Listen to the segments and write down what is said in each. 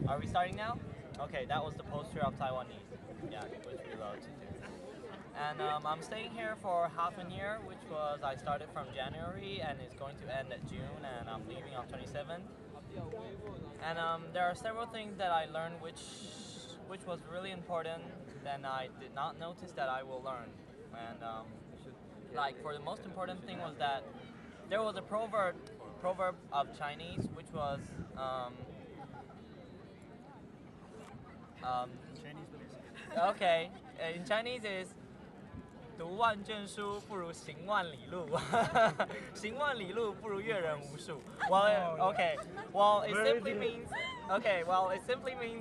Are we starting now? Okay, that was the poster of Taiwanese. Yeah, which we love to do. And I'm staying here for half a year, which was I started from January and it's going to end at June, and I'm leaving on 27th. And there are several things that I learned which was really important that I did not notice that I will learn. And like for the most important thing was that there was a proverb of Chinese which was um, Chinese, please. okay, in Chinese is 读万卷书不如行万里路，行万里路不如阅人无数. Well, okay. Well, it simply means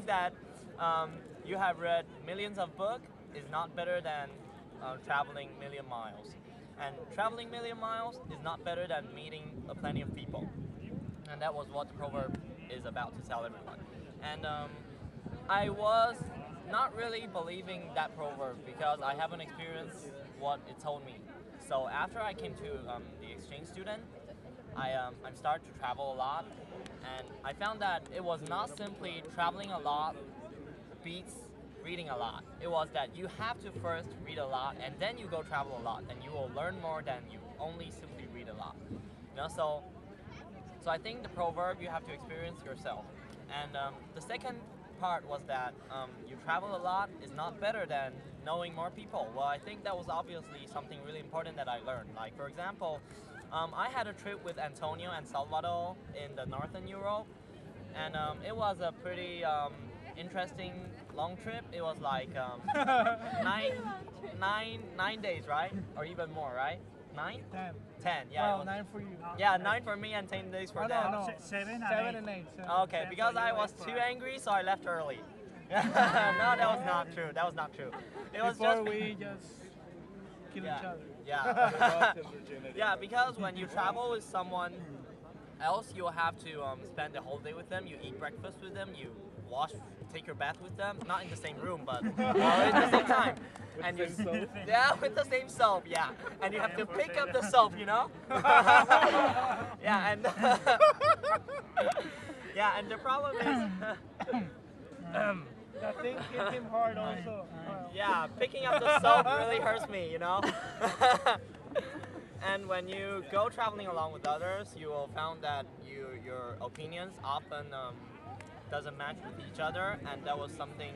that you have read millions of books is not better than traveling million miles, and traveling million miles is not better than meeting a plenty of people. And that was what the proverb is about to tell everyone. And I was not really believing that proverb because I haven't experienced what it told me. So after I came to the exchange student, I started to travel a lot, and I found that it was not simply traveling a lot beats reading a lot. It was that you have to first read a lot and then you go travel a lot, and you will learn more than you only simply read a lot. So I think the proverb you have to experience yourself. And the second part was that you travel a lot is not better than knowing more people. Well, I think that was obviously something really important that I learned. Like for example, I had a trip with Antonio and Salvador in the Northern Europe, and it was a pretty interesting long trip. It was like 9 days, right? Or even more, right? 9? 10. 10, yeah. Well, It was, 9 for you. yeah, 9 for me and 10 days for Oh, them. no, no. Seven Seven and eight. Okay, because I was too angry, so I left early. No, that was not true. That was not true. It was Before just we just kill yeah, each other. yeah, yeah. Because when you travel with someone else, you will have to spend the whole day with them. You eat breakfast with them. You take your bath with them. Not in the same room, but in the same time. And you, yeah, with the same soap, yeah. And you have to pick up the soap, you know. Yeah, and yeah, and the problem is. I think hit him hard also. Yeah, picking up the soap really hurts me, you know. And when you go traveling along with others, you will find that your opinions often doesn't match with each other, and that was something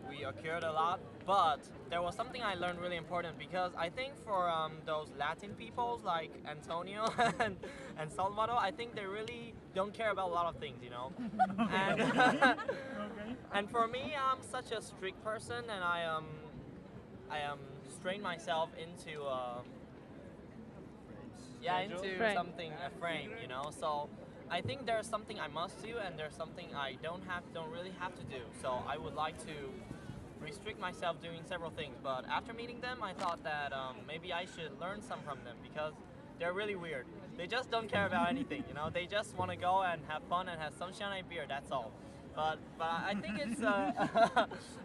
we occurred a lot. But there was something I learned really important, because I think for those Latin peoples like Antonio and Salvador, I think they really don't care about a lot of things, you know. And and for me, I'm such a strict person, and I strain myself into into Frame. something, a frame, you know. So I think there's something I must do, and there's something I don't really have to do. So I would like to restrict myself doing several things. But after meeting them, I thought that maybe I should learn some from them, because they're really weird. They just don't care about anything, you know. They just want to go and have fun and have sunshine and beer. That's all. But I think it's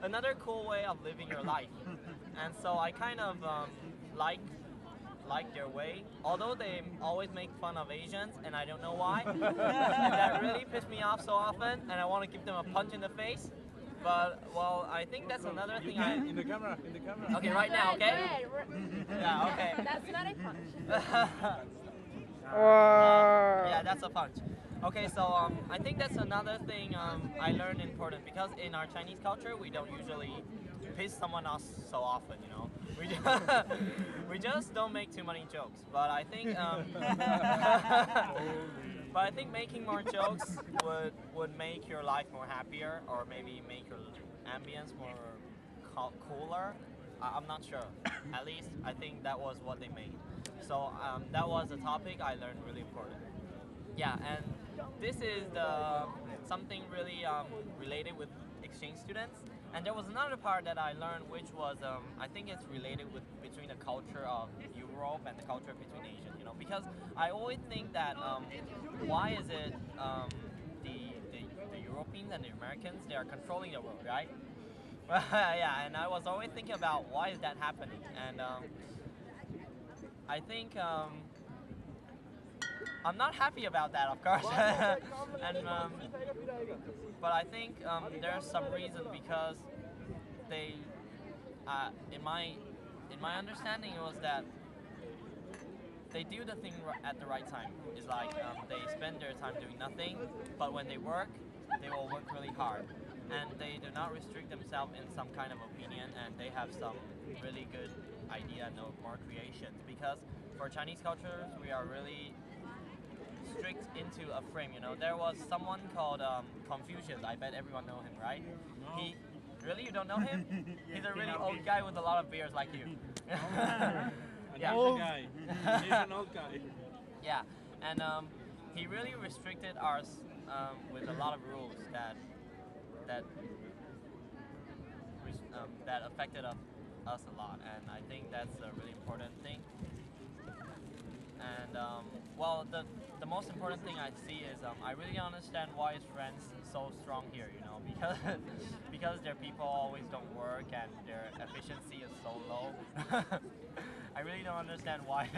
another cool way of living your life, and so I kind of like their way. Although they always make fun of Asians, and I don't know why, and that really pissed me off so often, and I want to give them a punch in the face. But well, I think that's another thing. In the camera. Okay, right now, okay? Yeah, okay. That's not a punch. Yeah, that's a punch. Okay, so I think that's another thing I learned important, because in our Chinese culture we don't usually piss someone off so often, you know. We just don't make too many jokes. But I think making more jokes would make your life more happier, or maybe make your ambience more cooler. I'm not sure. At least I think that was what they made. So that was a topic I learned really important. Yeah, and this is something really related with exchange students. And there was another part that I learned, which was I think it's related between the culture of Europe and the culture between Asian. You know, because I always think that why is it the Europeans and the Americans, they are controlling the world, right? Yeah, and I was always thinking about why is that happening, and I think I'm not happy about that, of course. and but I think there's some reason because they, in my understanding, it was that they do the thing at the right time. It's like they spend their time doing nothing, but when they work, they will work really hard, and they do not restrict themselves in some kind of opinion, and they have some really good idea and more creations. Because for Chinese culture, we are really strict into a frame. You know, there was someone called Confucius. I bet everyone know him, right? No. He really, you don't know him? He's a really old guy with a lot of beards like you. Yeah. He's a guy. He's an old guy. Yeah, and he really restricted ours with a lot of rules that that affected us a lot, and I think that's a really important thing. And well, the most important thing I see is I really understand why is France so strong here. You know, because because their people always don't work and their efficiency is so low. I really don't understand why.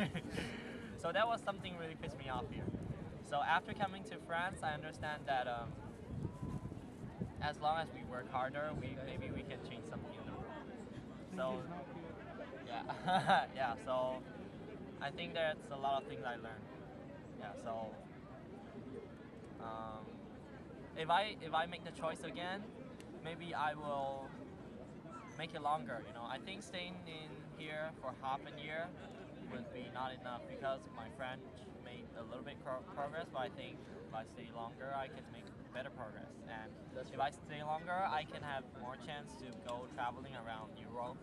So that was something really pissed me off here. So after coming to France, I understand that as long as we work harder, maybe we can change something in the world. So yeah, yeah. So I think that's a lot of things I learned. Yeah. So if I make the choice again, maybe I will make it longer. You know, I think staying in here for half a year would be not enough because my French made a little bit progress, but I think if I stay longer, I can make better progress. And if I stay longer, I can have more chance to go traveling around Europe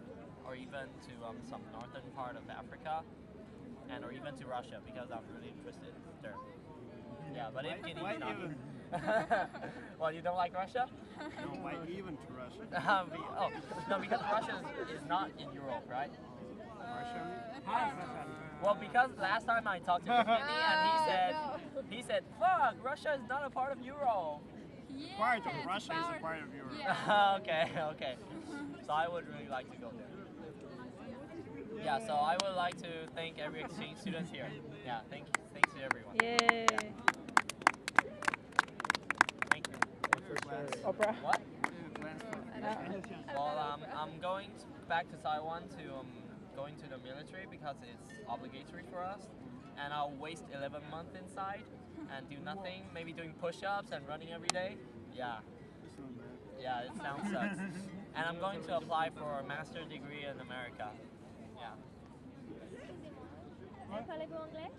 or even to some northern part of Africa and or even to Russia because I'm really interested there. Yeah, but if Guinea is not here. Well, you don't like Russia? No, why even to Russia? Oh, no, because Russia is not in Europe, right? Well, because last time I talked to Evgeny and he said, fuck, Russia is not a part of Europe. Yeah, Part of Russia is a part of Europe. Yeah. Okay, okay. So I would really like to go there. Yeah, so I would like to thank every exchange student here. Yeah, thanks to everyone. Yay. Thank you. Oprah. What? Plans for Well, I'm going back to Taiwan to going to the military because it's obligatory for us, and I'll waste 11 months inside and do nothing, maybe doing push-ups and running every day. Yeah, yeah, it sounds sucks. And I'm going to apply for a master's degree in America. Yeah. Parlez-vous anglais?